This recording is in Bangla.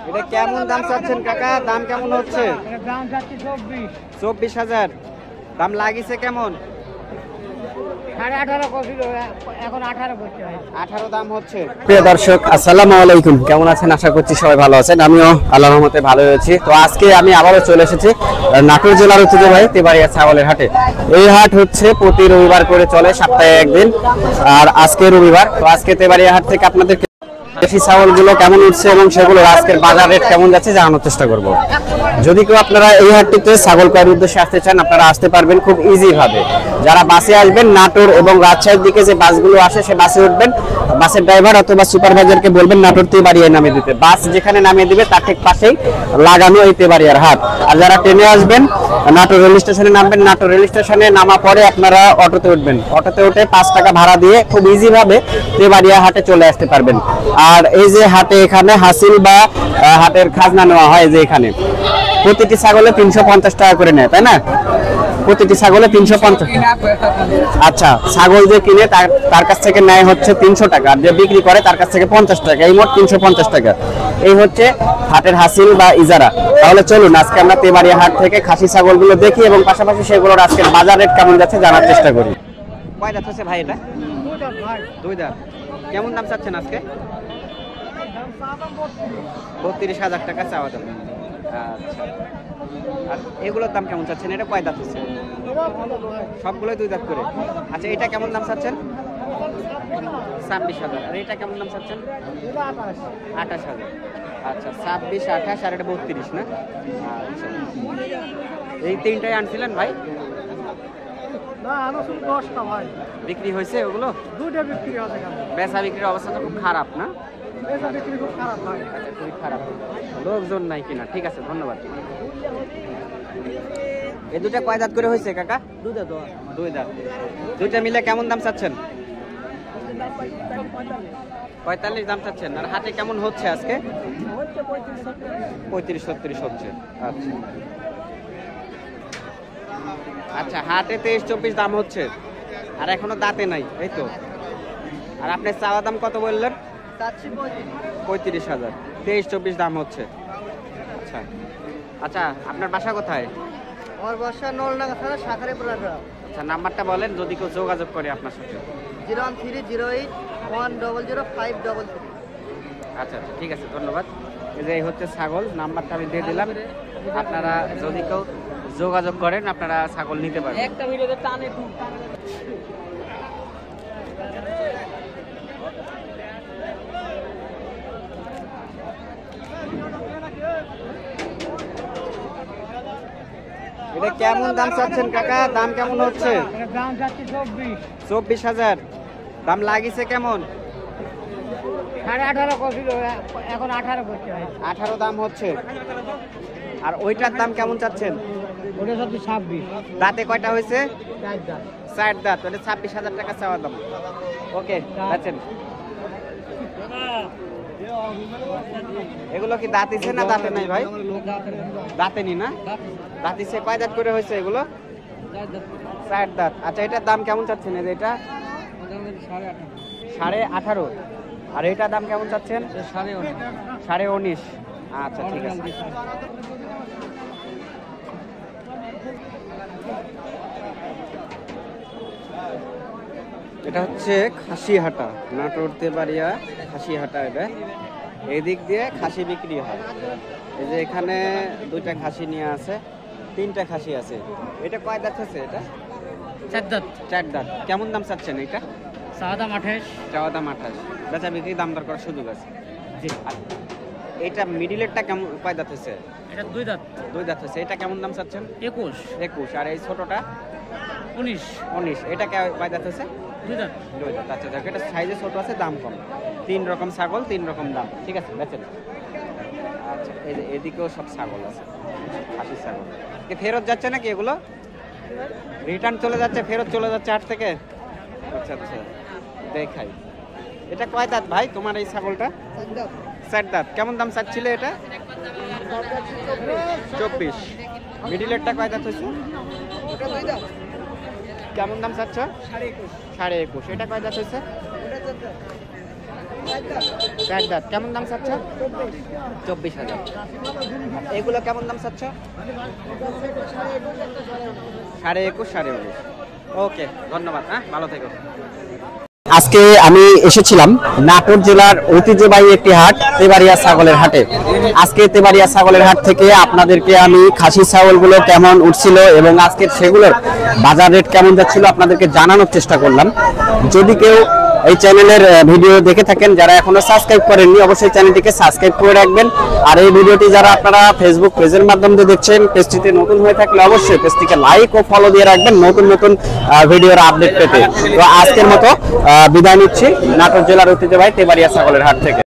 এটা কেমন দাম চাচ্ছেন কাকা? দাম কেমন হচ্ছে? দাম চাচ্ছি 24,000। দাম লাগিছে কেমন? 18.5 কছিল, এখন 18 করতে হয়। 18 দাম হচ্ছে। প্রিয় দর্শক আসসালামু আলাইকুম, কেমন আছেন? আশা করছি সবাই ভালো আছেন। আমিও আল্লাহর রহমতে ভালো আছি। তো আজকে আমি আবারও চলে এসেছি নাটোর জেলার ঐতিহ্যবাহী তেবাড়িয়া ছাগলের হাটে। এই হাট হচ্ছে প্রতি রবিবার করে চলে, সপ্তাহে একদিন। আর আজকে রবিবার, তো আজকে তেবাড়িয়া হাট থেকে আপনাদের দেশি ছাগলগুলো কেমন উঠছে এবং সেগুলো আজকের বাজার রেট কেমন যাচ্ছে জানানোর চেষ্টা করব। যদি কেউ আপনারা এই হাটটিতে ছাগল ক্রয়ের উদ্দেশ্যে আসতে চান, আপনারা আসতে পারবেন খুব ইজি ভাবে। যারা বাসে আসবেন, নাটোর এবং রাজশাহীর দিকে যে বাসগুলো আসে সে বাসে উঠবেন। বাসের ড্রাইভার অথবা সুপারভাইজারকে বলবেন নাটোর তেবাড়িয়ায় নামিয়ে দিতে। বাস যেখানে নামিয়ে দিবে তার ঠিক পাশেই লাগানো এই তেবাড়িয়ার হাট। আর যারা ট্রেনে আসবেন, নাটোর রেল স্টেশনে নামবেন। নাটোর রেল স্টেশনে নামা পরে আপনারা অটোতে উঠবেন। অটোতে উঠে 5 টাকা ভাড়া দিয়ে খুব ইজি ভাবে তেবাড়িয়া হাটে চলে আসতে পারবেন। আর এই যে হাটে এখানে হাসিল বা হাটের খাজনা নেওয়া হয়, যে এখানে প্রতিটি ছাগলে 350 টাকা করে নেয়, তাই না? প্রতিটি ছাগলে 350। আচ্ছা, ছাগল যে কিনে তার কাছ থেকে নেয় হচ্ছে 300 টাকা, আর যে বিক্রি করে তার কাছ থেকে 50 টাকা, এই মোট 350 টাকা। এই হচ্ছে হাটের হাসিল বা ইজারা। তাহলে চলুন আজকে আমরা তেবাড়িয়া হাট থেকে খাসি ছাগলগুলো দেখি এবং পাশাপাশি সেগুলোর আজকের বাজার রেট কেমন যাচ্ছে জানার চেষ্টা করি। কয় দাঁত হচ্ছে ভাই এটা? 2 দাঁত। কেমন দাম চাচ্ছেন আজকে? 32,000 টাকা চাওয়া দাম। আচ্ছা, আর এগুলোর দাম কেমন চাচ্ছেন? এটা কয় দাঁত হচ্ছে? সবগুলোই 2 দাঁত করে। আচ্ছা, এটা কেমন দাম চাচ্ছেন? 26,000। আর এটা কেমন দাম চাচ্ছেন? 28,000। আচ্ছা, 26, 28 আর এটা 32 না? আচ্ছা, এই তিনটাই আনছিলেন ভাই? বিক্রি হয়েছে ওগুলো? বেচা বিক্রির অবস্থা তো খুব খারাপ না? আচ্ছা, খুবই খারাপ, লোকজন নাই কিনা। ঠিক আছে, ধন্যবাদ। এই দুটা কয় দাঁত করে হয়েছে কাকা? 2 দাঁত। দুইটা মিলে কেমন দাম চাচ্ছেন? 45 দাম চাচ্ছেন। আর হাটে কেমন হচ্ছে আজকে? 35-36 হচ্ছে। আচ্ছা আচ্ছা, হাটে 23-24 দাম হচ্ছে, আর এখনো দাঁতে নাই, এই তো। আর আপনার চাওয়া দাম কত বললেন? 35,000। 23-24 দাম হচ্ছে। আচ্ছা আচ্ছা, আপনার বাসা কোথায়? আমার বাসা নলডাঙ্গা থানা শাখারিপুরা। আচ্ছা, নাম্বারটা বলেন যদি কেউ যোগাযোগ করে আপনার সাথে। 01308100533। আচ্ছা আচ্ছা, ঠিক আছে, ধন্যবাদ। এই যে এই হচ্ছে ছাগল, নাম্বারটা আমি দিয়ে দিলাম। আপনারা যদি কেউ যোগাযোগ করেন, আপনারা ছাগল নিতে পারেন। একটা ভিডিওতে টানে এটা কেমন দাম চাচ্ছেন কাকা? দাম কেমন হচ্ছে? দাম চাচ্ছি 24,000। দাম লাগিছে কেমন? 18.5 কছিল, এখন 18 করতে হয়। 18 দাম হচ্ছে। আর ওইটার দাম কেমন চাচ্ছেন? ওটা চাচ্ছি 26। দাঁতে কয়টা হয়েছে? 4 দাঁত। 4 দাঁত। তাহলে 26,000 টাকা চাওয়া দাম। ওকে, আছেন। এগুলো কি দাঁতিছে না দাঁতে নাই ভাই? দাঁতেনি না? দাঁতিছে। কয় দাঁত করে হয়েছে এগুলো? 4 দাঁত। আচ্ছা, এটার দাম কেমন চাচ্ছেন? এটা 18.5। আর এটার দাম কেমন চাচ্ছেন? 19.5। আচ্ছা, ঠিক আছে। এটা হচ্ছে খাসিহাটা, নাটোর তেবাড়িয়া খাসিহাটা। এটা এই দিক দিয়ে খাসি বিক্রি হয়। এই যে এখানে 2টা খাসি নিয়ে আছে, 3টা খাসি আছে। এটা কয় দাঁত আছে? এটা 4 দাঁত। 4 দাঁত। কেমন দাম চাচ্ছেন এটা? চাওয়া দাম 28। চাওয়া দাম 28। বেচা বিক্রি দাম দর করার সুযোগ আছে। জি। এটা মিডিলেরটা কেমন, কয় দাঁত হচ্ছে? এটা 2 দাঁত। 2 দাঁত হচ্ছে। এটা কেমন দাম চাচ্ছেন? 21। আর এই ছোটটা 19। এটা কয় দাঁত হচ্ছে? 2 দাঁত। 2 দাঁত। আচ্ছা, দেখো এটা সাইজে ছোট আছে, দাম কম। 3 রকম ছাগল, 3 রকম দাম। ঠিক আছে, বেচেন। আচ্ছা, এই যে এদিকেও সব ছাগল আছে, খাসি ছাগল। ফেরত যাচ্ছে নাকি এগুলো? রিটার্ন চলে যাচ্ছে, ফেরত চলে যাচ্ছে হাট থেকে? আচ্ছা আচ্ছা, দেখাই। এটা কয় দাঁত ভাই তোমার এই ছাগলটা? 4 দাঁত। কেমন দাম চাচ্ছিলে এটা? 24। মিডিলেরটা কয় দাঁত হয়েছে? কেমন দাম চাচ্ছ? 21.5। এটা কয় দাঁত হয়েছে? চার দাঁত। কেমন দাম চাচ্ছ? 24,000। এগুলো কেমন দাম চাচ্ছ? 21,500, 19,500। ওকে, ধন্যবাদ। হ্যাঁ, ভালো থেকো। আজকে আমি এসেছিলাম নাটোর জেলার ঐতিহ্যবাহী একটি হাট তেবাড়িয়া ছাগলের হাটে। আজকে তেবাড়িয়া ছাগলের হাট থেকে আপনাদেরকে আমি খাসি ছাগলগুলো কেমন উঠছিল এবং আজকে সেগুলোর বাজার রেট কেমন যাচ্ছিল আপনাদেরকে জানানোর চেষ্টা করলাম। যদি কেউ এই চ্যানেলের ভিডিও দেখে থাকেন, যারা এখনো সাবস্ক্রাইব করেননি অবশ্যই চ্যানেলটিকে সাবস্ক্রাইব করে রাখবেন। আর এই ভিডিওটি যারা আপনারা ফেসবুক পেজের মাধ্যমে দেখছেন, পেজটিতে নতুন হয়ে থাকলে অবশ্যই পেজটিকে লাইক ও ফলো দিয়ে রাখবেন নতুন নতুন ভিডিওর আপডেট পেতে। তো আজকের মতো বিদায় নিচ্ছি নাটোর জেলার ঐতিহ্যবাহী তেবাড়িয়া ছাগলের হাট থেকে।